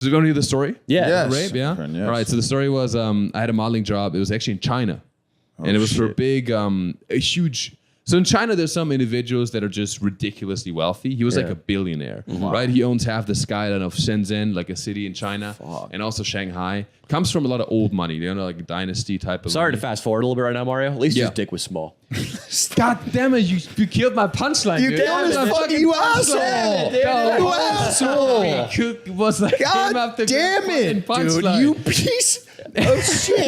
So you want to hear the story? Yeah. Yes. Rape, yeah? Yes. All right, so the story was I had a modeling job. It was actually in China. And it was for a huge... So in China, there's some individuals that are just ridiculously wealthy. He was like a billionaire, right? He owns half the skyline of Shenzhen, like a city in China, and also Shanghai. Comes from a lot of old money, like a dynasty type of Sorry money. to fast forward a little bit right now, Mario. At least his dick was small. God damn it, you killed my punchline, dude. killed his fucking asshole. You asshole. Cook was like, came God up the damn it, punchline. dude. You piece of shit.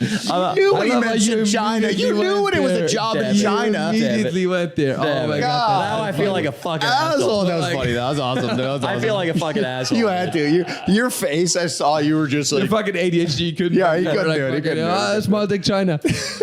You knew when you mentioned China. You knew when it was a job in China. Immediately went there. Oh my God. Now I feel like a fucking Asshole. asshole. That was funny. That was awesome. That was I awesome. feel like a fucking asshole. You had to. Your face, I saw you were just Your like, fucking ADHD couldn't. Yeah, he couldn't do it. He couldn't do it. Small dick China.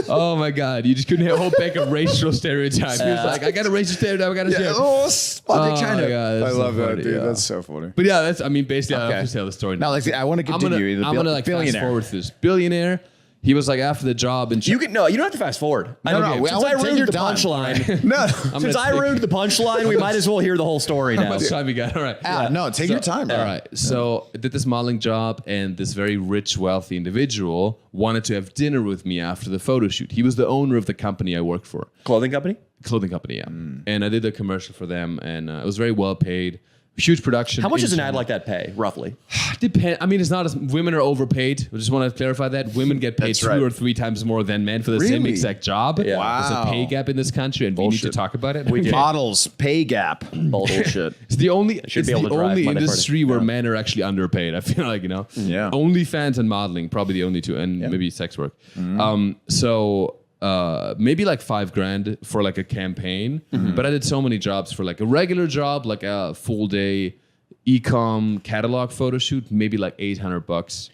Oh my God, you just couldn't hold back a racial stereotype. He was like, I got a racial stereotype. I got to share. oh, fucking China. my God, I that's so love that, funny, dude. yeah. That's so funny. But yeah, basically, Okay. I'll just tell the story. Now, like, I want to I'm continue. gonna like fast billionaire. forward through this. Billionaire. He was like after the job and You don't have to fast forward. No, no, Since I I want to take ruined your the time. punchline. No. Since I ruined the punchline, we might as well hear the whole story How now. much time we got? All right. No, take your time, bro. All right. So I did this modeling job, and this very rich, wealthy individual wanted to have dinner with me after the photo shoot. He was the owner of the company I worked for. Clothing company? Clothing company, yeah. And I did a commercial for them, and it was very well paid. Huge production. How much does an ad like that pay, roughly? Depend. I mean, it's not as women are overpaid. I just want to clarify that women get paid That's 2 right. or 3 times more than men for the same Really? exact job. Yeah. There's a pay gap in this country, and we need to talk about it. Models, pay gap. Bullshit. It's the only, should be able to drive Monday industry where men are actually underpaid. I feel like, Yeah. OnlyFans and modeling, probably the only two, and maybe sex work. So maybe like $5,000 for like a campaign, but I did so many jobs for like a regular job, like a full day e-com catalog photo shoot, maybe like $800.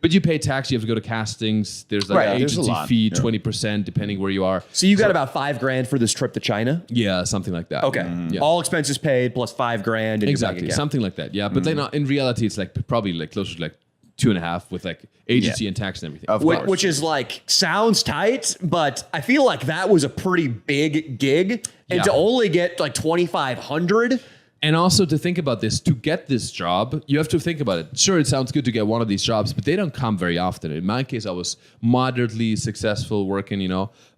But you pay tax, you have to go to castings. There's like Right, an there's a agency lot. fee, Yeah. 20% depending where you are. So you got about $5,000 for this trip to China? Yeah, something like that. Okay. Yeah. All expenses paid plus $5,000 in Exactly, your bank account. something like that. Yeah, but then in reality, it's like probably like closer to like 2.5 with like agency and tax and everything. Of course. Which is like, sounds tight, but I feel like that was a pretty big gig. And Yeah. to only get like $2,500. And also to think about this, to get this job, you have to think about it. Sure, it sounds good to get one of these jobs, but they don't come very often. In my case, I was moderately successful working,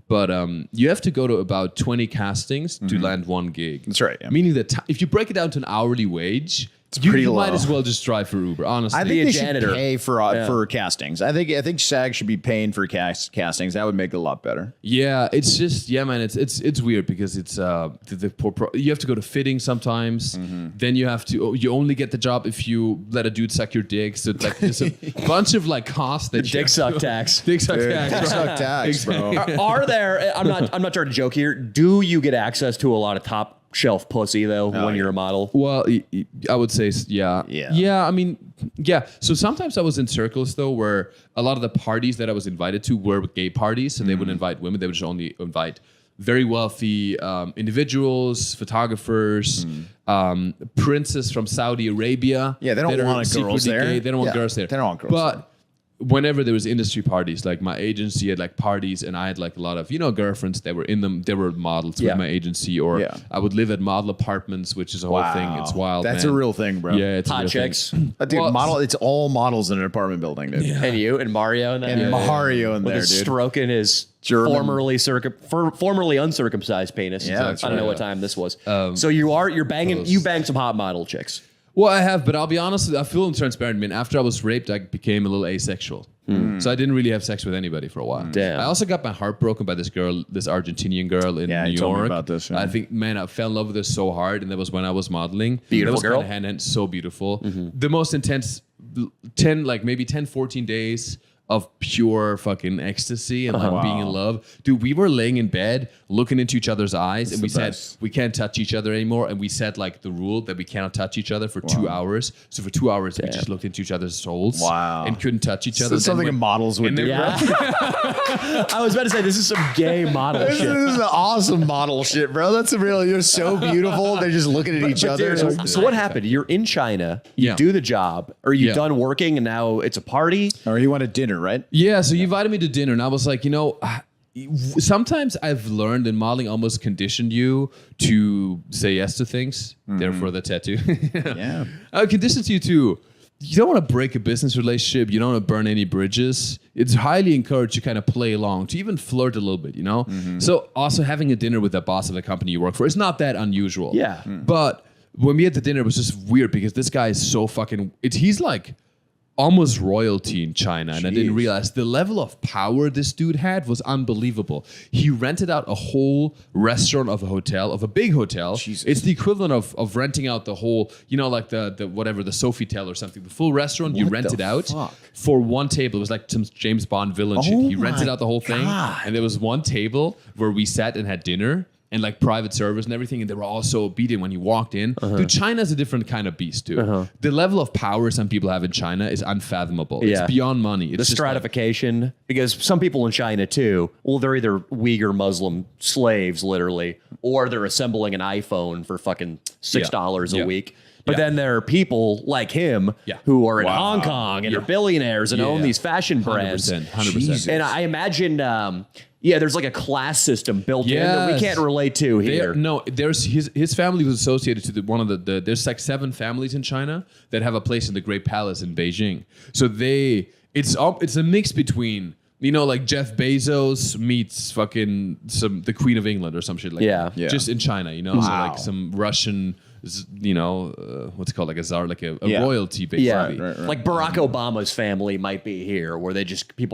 but you have to go to about 20 castings to land one gig. That's right, yeah. Meaning that if you break it down to an hourly wage, pretty you might low. as well just drive for Uber, honestly. I Be think a they janitor. should pay for castings. I think SAG should be paying for castings. That would make it a lot better. Yeah, it's just man, it's weird because it's you have to go to fitting sometimes. Then you have to you only get the job if you let a dude suck your dick. So it's like there's a bunch of like costs that you Dick have suck to- tax. Dick suck tax. Dick right. suck tax, bro. Are there, I'm not trying to joke here. Do you get access to a lot of top shelf pussy though when you're a model? Well, I would say yeah. Yeah. I mean, yeah. So sometimes I was in circles though where a lot of the parties that I was invited to were gay parties, so they wouldn't invite women. They would just only invite very wealthy individuals, photographers, princes from Saudi Arabia. Yeah, they don't that are want girls secretly there. gay. They don't want Yeah, girls there. they don't want girls But whenever there was industry parties, like my agency had like parties, and I had like a lot of girlfriends that were in them. They were models Yeah. with my agency, or Yeah. I would live at model apartments, which is a whole thing. It's wild. That's man. a real thing, bro. Yeah, it's a Hot real thing. chicks. Dude, Well, it's all models in an apartment building, dude. And you and Mario and that. And Mario in With there, his dude. stroking his German. formerly uncircumcised penis. Yeah, that's I don't know right. what time this was. So you're banging. You bang some hot model chicks. Well, I have, but I'll be honest. I feel transparent. I mean, after I was raped, I became a little asexual. So I didn't really have sex with anybody for a while. Damn. I also got my heart broken by this girl, this Argentinian girl in Yeah, New you told me York. about this, yeah. I think, man, I fell in love with her so hard, and that was when I was modeling. Beautiful that was girl. Kind of hand-in-hand, so beautiful. The most intense 10, 14 days of pure fucking ecstasy and like being in love. Dude, we were laying in bed looking into each other's eyes and we said we can't touch each other anymore, and we set like the rule that we cannot touch each other for 2 hours. So for 2 hours we just looked into each other's souls and couldn't touch each other. That's something Then models would do. Yeah. I was about to say this is some gay model This shit. is an awesome model shit, bro. That's you're so beautiful. They're just looking at each other. Dude, so what happened? You're in China. You Yeah. do the job. Are you Yeah. done working and now it's a party? Or he wanted dinner, right? Yeah, so you invited me to dinner, and I was like, sometimes I've learned, and modeling almost conditioned you to say yes to things. Therefore, the tattoo. Yeah. Conditions you to. You don't want to break a business relationship. You don't want to burn any bridges. It's highly encouraged to kind of play along, to even flirt a little bit, you know? So also having a dinner with the boss of the company you work for is not that unusual. Yeah. But when we had the dinner, it was just weird because this guy is so fucking... he's like almost royalty in China. And I didn't realize the level of power this dude had was unbelievable. He rented out a whole restaurant of a hotel, of a big hotel. Jesus. It's the equivalent of renting out the whole, you know, like the whatever, the Sofitel or something. The full restaurant, you rent it out for one table. It was like some James Bond villain shit. He rented out the whole thing. And there was one table where we sat and had dinner. And like private service and everything, and they were all so obedient when you walked in. Dude, China's a different kind of beast, dude. The level of power some people have in China is unfathomable. Yeah. It's beyond money. It's The just stratification, because some people in China too, well, they're either Uyghur Muslim slaves, literally, or they're assembling an iPhone for fucking $6 a week. But then there are people like him who are in Hong Kong and are billionaires and own these fashion brands. 100%. And I imagine, there's like a class system built in that we can't relate to here. There's his family was associated to one of the there's like 7 families in China that have a place in the Great Palace in Beijing. So it's a mix between, you know, like Jeff Bezos meets fucking the Queen of England or some shit like that. Yeah. Just in China, you know, so like some Russian, you know, what's it called, like a czar, like a royalty, basically. Yeah, right. Like Barack Obama's family might be here, where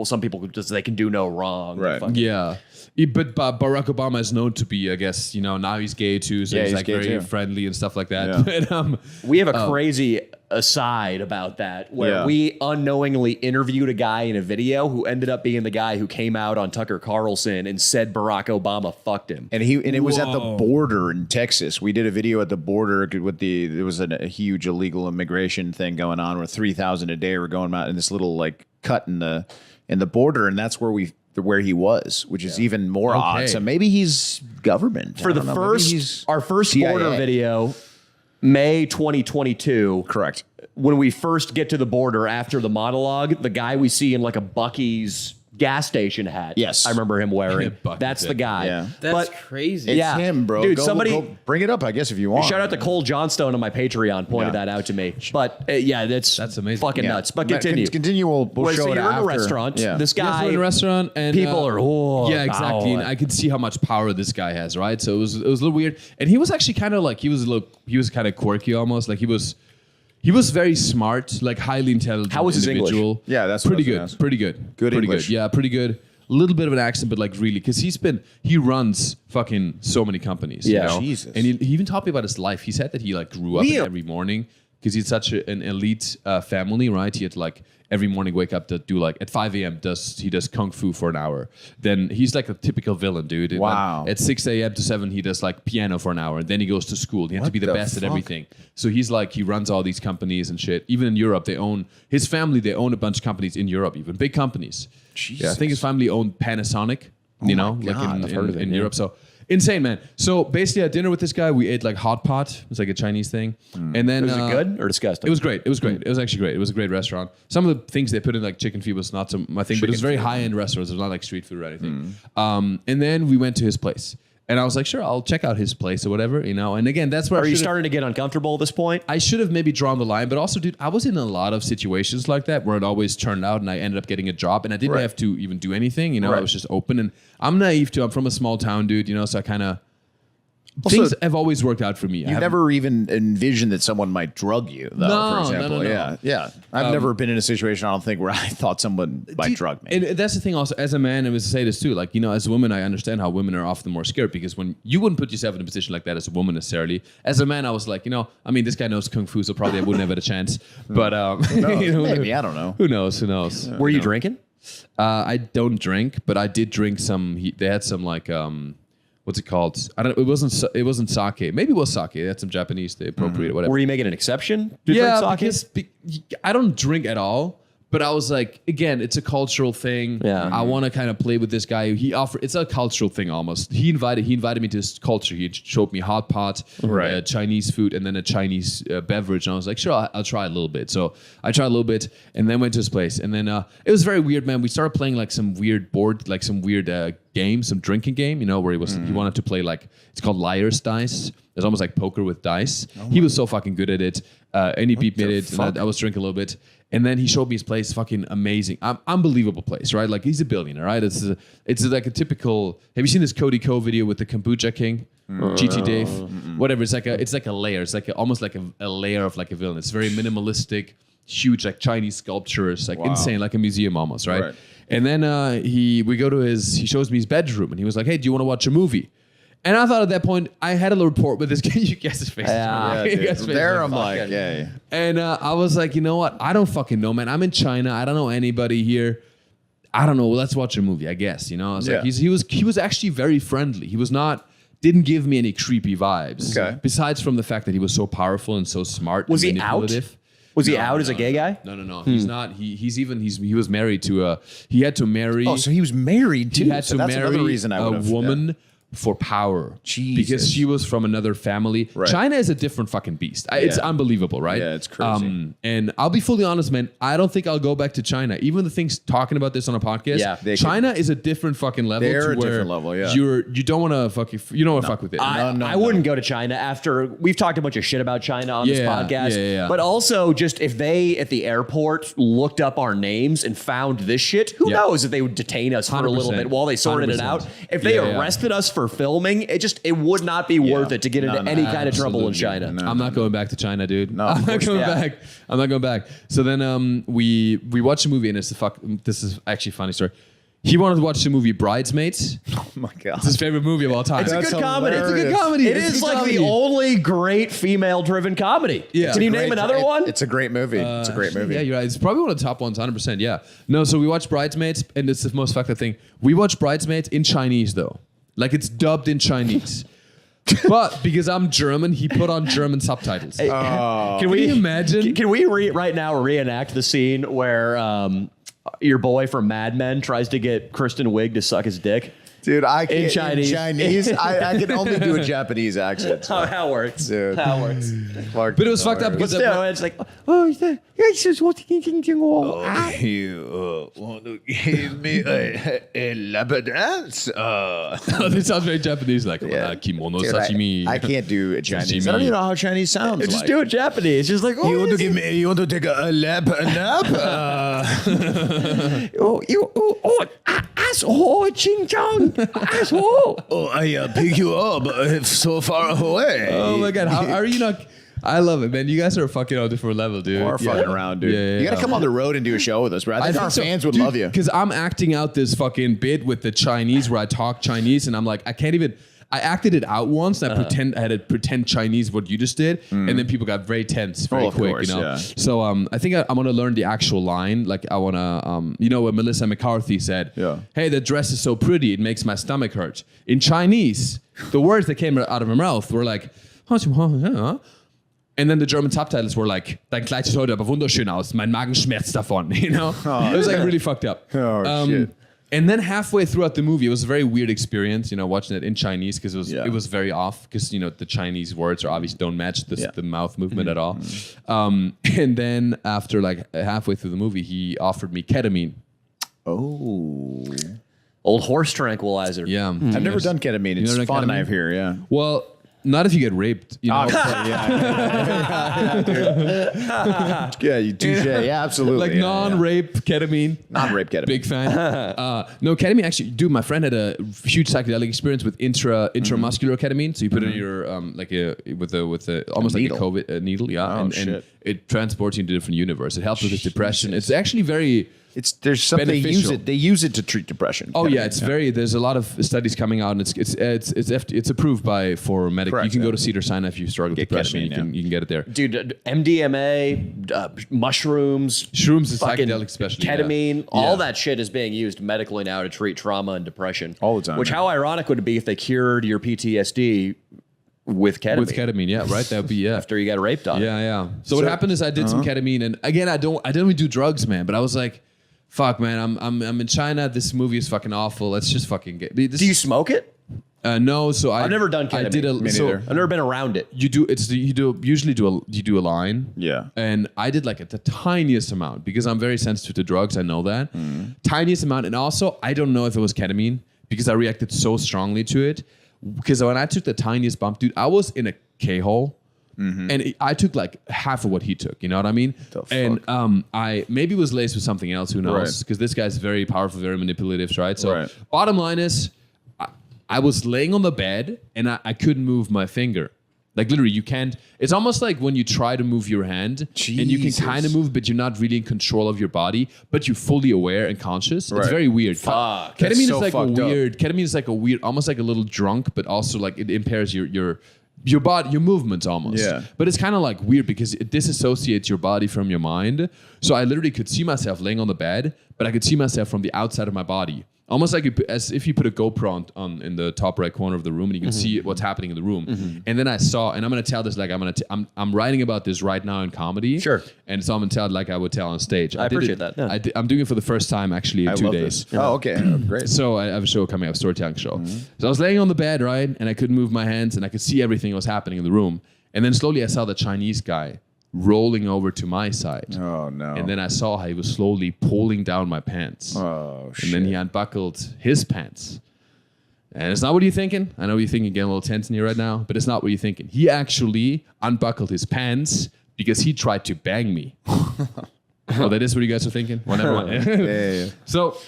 some people just they can do no wrong. Right. Yeah. But Barack Obama is known to be, I guess, you know, now he's gay too, so he's like very friendly and stuff like that. Yeah. But, we have a crazy aside about that where we unknowingly interviewed a guy in a video who ended up being the guy who came out on Tucker Carlson and said Barack Obama fucked him. And it was at the border in Texas. We did a video at the border with there was a huge illegal immigration thing going on where 3,000 a day were going out in this little like cut in the border, and that's where he was, which is even more odd. So maybe he's government. For our first CIA. border video, May 2022. Correct. When we first get to the border after the monologue, the guy we see in like a Buc-ee's gas station hat. Yes. I remember him wearing. Buc-ee's That's the guy. Yeah. That's crazy. It's Yeah. him, bro. Dude, go bring it up, I guess, if you want. Shout out to Cole Johnstone on my Patreon pointed that out to me. But that's amazing. fucking nuts. But continue. Continue. We'll show so it you're in after. a restaurant. Yeah. This Yes, guy we're in a restaurant and people are yeah, exactly. And I could see how much power this guy has, right? So it was a little weird. And he was actually kind of like he was kind of quirky almost. Like he was very smart, like highly intelligent. How was his individual. English? Yeah, that's pretty what I good. was gonna Pretty good. Good pretty English. Good. Yeah, pretty good. A little bit of an accent, but like really, because he runs fucking so many companies. Yeah. You know? Jesus. And he even talked about his life. He said that he like grew up every morning because he's such an elite family, right? He had to like every morning wake up to do like at 5 a.m. he does kung fu for an hour. Then he's like a typical villain, dude. And Wow. then at 6 a.m. to 7, he does like piano for an hour. And then he goes to school. He has to be the best at everything. So he's like, he runs all these companies and shit. Even in Europe, they own a bunch of companies in Europe, even big companies. Jesus. Yeah, I think his family owned Panasonic, you know, God, like I've heard of it, in yeah. Europe. So insane, man. So basically at dinner with this guy, we ate like hot pot. It was like a Chinese thing. And then Was it good or disgusting? it was great. It was great. It was actually great. It was a great restaurant. Some of the things they put in like chicken feet was not my thing, but it was very high-end restaurants. It was not like street food or anything. And then we went to his place. And I was like, sure, I'll check out his place or whatever, you know. And again, that's where Are you starting to get uncomfortable at this point? I should have maybe drawn the line, but also, dude, I was in a lot of situations like that where it always turned out and I ended up getting a job and I didn't have to even do anything, you know. I was just open, and I'm naive too. I'm from a small town, dude, you know, so I kind of things have always worked out for me. You never even envisioned that someone might drug you, though, No, for example. no. Yeah. I've never been in a situation, I don't think, where I thought someone might drug me. And that's the thing also, as a man, I was to say this too, like, you know, as a woman, I understand how women are often more scared because when you wouldn't put yourself in a position like that as a woman necessarily. As a man, I was like, you know, I mean, this guy knows Kung Fu, so probably I wouldn't have had a chance. But, you know, Maybe, I don't know. Who knows? Were you drinking? I don't drink, but I did drink some, they had some like, what's it called? I don't. It wasn't sake. Maybe it was sake. They had some Japanese. They appropriated whatever. Were you making an exception to yeah, drink sake? because I don't drink at all. But I was like, again, it's a cultural thing. Yeah. I want to kind of play with this guy. It's a cultural thing almost. He invited me to his culture. He showed me hot pot, Chinese food, and then a Chinese beverage. And I was like, sure, I'll try a little bit. So I tried a little bit, and then went to his place. And then it was very weird, man. We started playing like some weird game, some drinking game, where he wanted to play like, it's called Liar's Dice. It's almost like poker with dice. He was so fucking good at it. And he beat me at it. And I was drinking a little bit. And then he showed me his place, fucking amazing, unbelievable place, right? Like he's a billionaire, right? It's like a typical. Have you seen this Cody Ko video with the Kombucha King, GT Dave, whatever? It's like a layer. It's like almost like a layer of like a villain. It's very minimalistic, huge like Chinese sculptures, like insane, like a museum almost, right? And then he shows me his bedroom, and he was like, "Hey, do you want to watch a movie?" And I thought at that point, I had a little report with this guy. You guess his face. There I'm like, yeah. And I was like, you know what? I don't fucking know, man. I'm in China. I don't know anybody here. I don't know. Let's watch a movie, I guess. I was like, he was actually very friendly. He was not, didn't give me any creepy vibes. Okay. Besides from the fact that he was so powerful and so smart. Was and he out? Was he out as a gay guy? No. He's not. He was married to he had to marry. Oh, so he was married too. He had to that's marry another reason I would have, a woman. For power. Jesus. Because she was from another family. Right. China is a different fucking beast. It's unbelievable, right? Yeah, it's crazy. And I'll be fully honest, man, I don't think I'll go back to China. Even the things talking about this on a podcast, China is a different fucking level. They're a different level, yeah. You don't want to fuck with it. I wouldn't go to China after, we've talked a bunch of shit about China on this podcast. Yeah. But also just if they at the airport looked up our names and found this shit, who knows if they would detain us for a little bit while they sorted 100%. It out. If they arrested us for filming, it would not be worth it to get into any kind of trouble in China. I'm not going back to China, dude. No, I'm not going back. I'm not going back. So then we watched a movie, and this is actually a funny story. He wanted to watch the movie Bridesmaids. Oh my god, it's his favorite movie of all time. It's a good comedy. It's a good comedy. It is like the only great female-driven comedy. Yeah. Can you name another one? It's a great movie. It's a great movie. Yeah, you're right. It's probably one of the top ones, 100%. Yeah. No, so we watched Bridesmaids, and it's the most fucked up thing. We watched Bridesmaids in Chinese though, like it's dubbed in Chinese. But because I'm German, he put on German subtitles. Hey, can you imagine? Can we right now reenact the scene where your boy from Mad Men tries to get Kristen Wiig to suck his dick? Dude, I can't. In Chinese. I can only do a Japanese accent. So. Oh, that works. Dude. That works. But it was fucked up because it's like, it's just what you want to give me a lap dance? This sounds very Japanese, like kimono sashimi. I can't do Chinese. I don't even know how Chinese sounds. Just do it Japanese. Just like, you want to give me? You want to take a nap? Asshole, ching chong, asshole. Oh, I pick you up so far away. Oh my god, how are you not? I love it, man. You guys are fucking on a different level, dude. We're fucking around, dude. Yeah, you gotta come on the road and do a show with us, bro. I think our fans would love you. Because I'm acting out this fucking bit with the Chinese where I talk Chinese, and I'm like, I can't even. I acted it out once. And I had to pretend Chinese what you just did, and then people got very tense very quick. Course, Yeah. So I think I'm gonna learn the actual line. Like I wanna, what Melissa McCarthy said. Yeah. Hey, the dress is so pretty, it makes my stomach hurt. In Chinese, the words that came out of her mouth were like, and then the German subtitles were like, dein Kleid sieht heute aber wunderschön aus, mein Magen schmerzt davon. It was like really fucked up. Oh shit. And then halfway throughout the movie, it was a very weird experience, watching it in Chinese because it was very off because the Chinese words are obviously don't match the mouth movement at all. And then after like halfway through the movie, he offered me ketamine. Oh, old horse tranquilizer. Yeah, I've never done ketamine. It's fun. Ketamine? I've heard. Yeah. Well. Not if you get raped, Yeah, you touche. Yeah, absolutely. Like non-rape ketamine. Non-rape ketamine. Big fan. No, ketamine actually, dude, my friend had a huge psychedelic experience with intramuscular ketamine. So you put it in your almost like a COVID needle, and it transports you into a different universe. It helps with his depression. It's actually very there's something they use it to treat depression. Oh yeah, there's a lot of studies coming out, and it's approved for medical. You can go to Cedars-Sinai if you struggle with depression. You can get it there. Dude, MDMA, mushrooms, shrooms is psychedelic, especially ketamine, all that shit is being used medically now to treat trauma and depression all the time. Which how ironic would it be if they cured your PTSD With ketamine. With ketamine, yeah, right. That would be After you got raped on. Yeah. So what happened is I did some ketamine, and again, I don't even do drugs, man. But I was like, fuck, man, I'm in China. This movie is fucking awful. Let's just fucking get. This, Do you smoke it? No, so I've never done ketamine. I did I've never been around it. You do a line. Yeah. And I did like the tiniest amount because I'm very sensitive to drugs. I know that. Tiniest amount. And also, I don't know if it was ketamine because I reacted so strongly to it. Because when I took the tiniest bump, dude, I was in a K-hole. And I took like half of what he took. You know what I mean? And I maybe was laced with something else. Who knows? Because this guy's very powerful, very manipulative, right? So bottom line is, I was laying on the bed and I couldn't move my finger. Like literally, you can't. It's almost like when you try to move your hand and you can kind of move, but you're not really in control of your body, but you're fully aware and conscious. It's very weird. Fuck. Ketamine is like a weird. Ketamine is like a weird, almost like a little drunk, but also like it impairs your body, your movements almost. Yeah. But it's kind of like weird because it disassociates your body from your mind. So I literally could see myself laying on the bed, but I could see myself from the outside of my body. Almost like as if you put a GoPro on in the top right corner of the room and you can see what's happening in the room. And then I saw, and I'm going to tell this like I'm writing about this right now in comedy. Sure. And so I'm going to tell it like I would tell on stage. I appreciate that. Yeah. I'm doing it for the first time actually in 2 days. Oh, okay. Great. So I have a show coming up, a storytelling show. So I was laying on the bed, right? And I couldn't move my hands and I could see everything that was happening in the room. And then slowly I saw the Chinese guy rolling over to my side. Oh, no. And then I saw how he was slowly pulling down my pants. Oh, shit. And then he unbuckled his pants. And it's not what you're thinking. I know you're thinking, getting a little tense in here right now, but it's not what you're thinking. He actually unbuckled his pants because he tried to bang me. Oh, that is what you guys are thinking? Well, never mind. Yeah. So,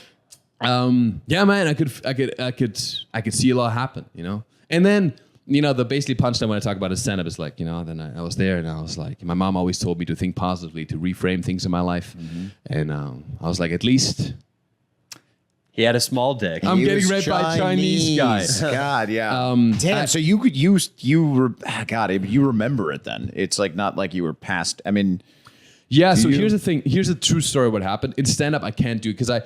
yeah, man, I could see a lot happen, you know? And then, you know, the basically punchline when I talk about a stand-up is like, you know, then I was there and I was like, my mom always told me to think positively, to reframe things in my life. And I was like, at least... He had a small dick. I'm getting raped by Chinese guys. God, yeah. Damn, so you remember it then. It's like not like you were past, I mean... Yeah, so here's the thing. Here's a true story of what happened. In stand-up, I can't do it because I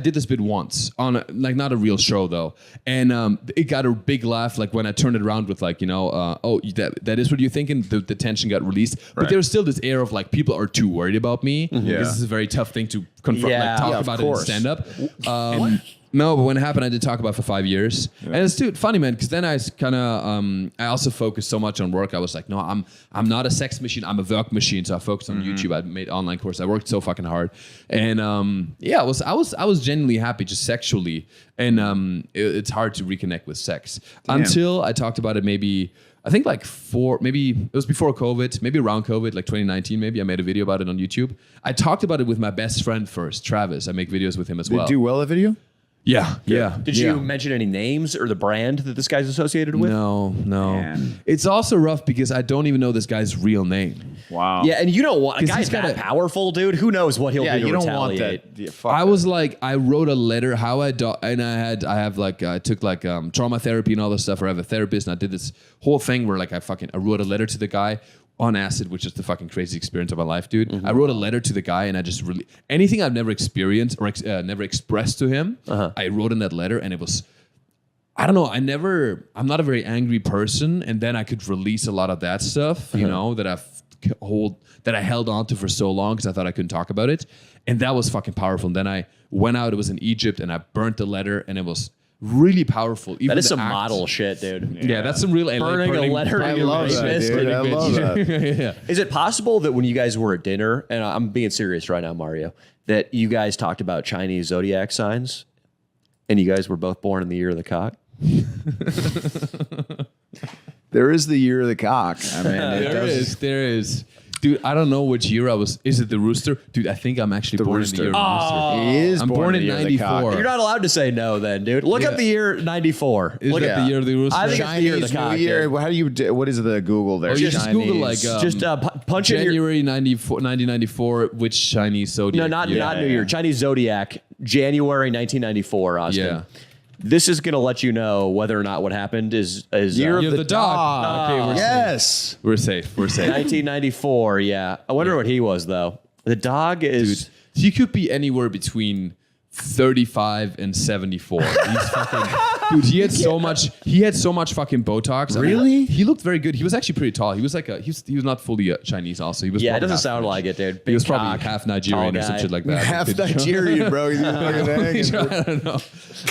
did this bit once on like not a real show though, and it got a big laugh. Like when I turned it around with like that is what you're thinking. The tension got released, but there was still this air of like people are too worried about me. Because this is a very tough thing to confront. Yeah, talk about it in stand-up. No, but when it happened, I did talk about it for 5 years. And it's funny, man, because then I kind of, I also focused so much on work. I was like, no, I'm not a sex machine. I'm a work machine. So I focused on YouTube. I made online courses. I worked so fucking hard. And yeah, I was genuinely happy just sexually. And it's hard to reconnect with sex. Until I talked about it maybe, I think like maybe it was before COVID, maybe around COVID, like 2019 maybe. I made a video about it on YouTube. I talked about it with my best friend first, Travis. I make videos with him as well. Did you do well at video? Yeah. Did you mention any names or the brand that this guy's associated with? No. Man. It's also rough because I don't even know this guy's real name. Wow. Yeah, and you don't want a guy's he's got that powerful, dude. Who knows what he'll do to you don't retaliate? want that. Yeah, fuck I that. was like, I wrote a letter. I took like trauma therapy and all this stuff. Or I have a therapist, and I did this whole thing where like I wrote a letter to the guy on acid, which is the fucking crazy experience of my life, dude. I wrote a letter to the guy, and I just really anything I've never experienced or never expressed to him, I wrote in that letter, and it was. I don't know. I'm not a very angry person, and then I could release a lot of that stuff, you know, that I held on to for so long because I thought I couldn't talk about it, and that was fucking powerful. And then I went out. It was in Egypt, and I burnt the letter, and it was really powerful. Even that is some model shit, dude. Yeah, that's some real burning a letter. I love that, dude. I love that. Yeah. Is it possible that when you guys were at dinner, and I'm being serious right now, Mario, that you guys talked about Chinese zodiac signs, and you guys were both born in the year of the cock? There is the year of the cock. I mean, there is. Dude, I don't know which year I was. Is it the rooster? Dude, I think I'm actually born in the year of the rooster. He is I'm born in 94. You're not allowed to say no then, dude. Look up the year 94. Is that the year of the rooster? I think it's the year of the cock. How do you? What is the Google there? Oh, you just Google like just punch in January 1994. Which Chinese zodiac? No, not New Year. Chinese zodiac. January 1994. Austin. Yeah. This is going to let you know whether or not what happened is Year of the dog. Okay, we're safe. We're safe. 1994. Yeah. I wonder what he was though. The dog is. Dude, he could be anywhere between 35 and 74. He's fucking dude. He had so much. He had so much fucking Botox. Really? He looked very good. He was actually pretty tall. He was like he was not fully Chinese. Also, he was. Yeah, it probably doesn't half sound French. like it, dude. He Big was probably cock, half Nigerian tall or some guy. shit like that. Half Nigerian, bro. He's fucking hanging. I don't know.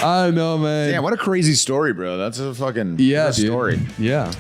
I don't know, man. Damn, what a crazy story, bro. That's a fucking Yeah, what a dude. story. Yeah.